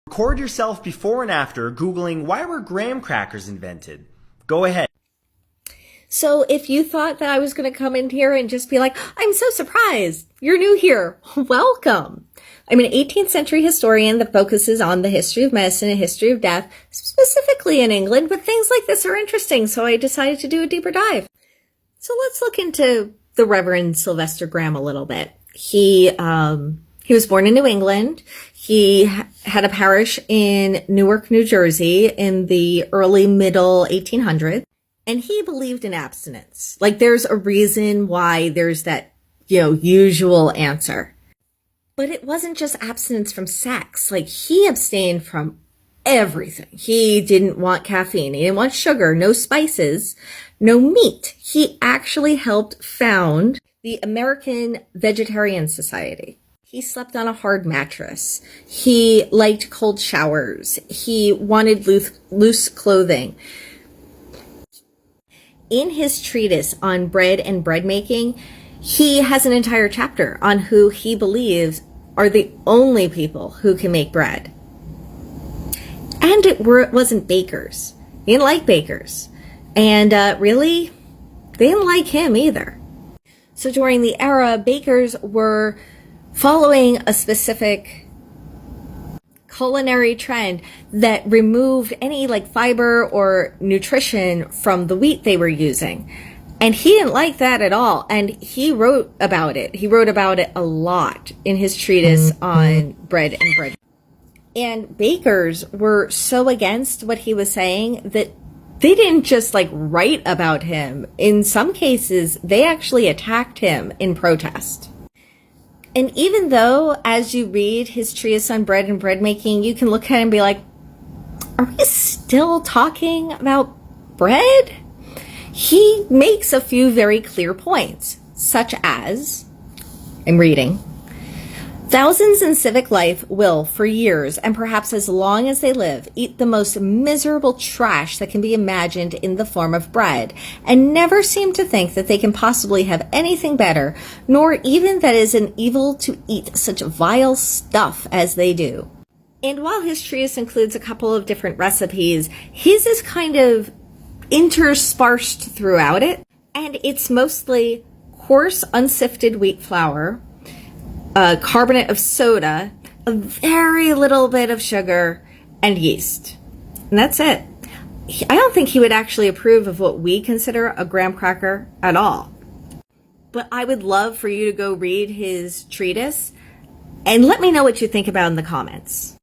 Record yourself before and after Googling why were graham crackers invented. Go ahead. So if you thought that I was going to come in here and just be like, I'm so surprised, you're new here, welcome. I'm an 18th century historian that focuses on the history of medicine and history of death, specifically in England, but things like this are interesting, so I decided to do a deeper dive. So let's look into the Reverend Sylvester Graham a little bit. He was born in New England. He had a parish in Newark, New Jersey in the early middle 1800s. And he believed in abstinence. Like, there's a reason why there's that, usual answer. But it wasn't just abstinence from sex. Like, he abstained from everything. He didn't want caffeine. He didn't want sugar, no spices, no meat. He actually helped found the American Vegetarian Society. He slept on a hard mattress. He liked cold showers. He wanted loose clothing. In his treatise on bread and bread making, he has an entire chapter on who he believes are the only people who can make bread. And it wasn't bakers. He didn't like bakers. And really, they didn't like him either. So during the era, bakers were following a specific culinary trend that removed any fiber or nutrition from the wheat they were using. And he didn't like that at all. And he wrote about it. He wrote about it a lot in his treatise on bread and bread. And bakers were so against what he was saying that they didn't just write about him. In some cases, they actually attacked him in protest. And even though, as you read his treatise on bread and bread making, you can look at it and be like, are we still talking about bread? He makes a few very clear points, such as, I'm reading, thousands in civic life will, for years, and perhaps as long as they live, eat the most miserable trash that can be imagined in the form of bread, and never seem to think that they can possibly have anything better, nor even that it is an evil to eat such vile stuff as they do. And while his treatise includes a couple of different recipes, his is kind of interspersed throughout it, and it's mostly coarse, unsifted wheat flour, carbonate of soda, a very little bit of sugar, and yeast. And that's it. I don't think he would actually approve of what we consider a graham cracker at all. But I would love for you to go read his treatise and let me know what you think about in the comments.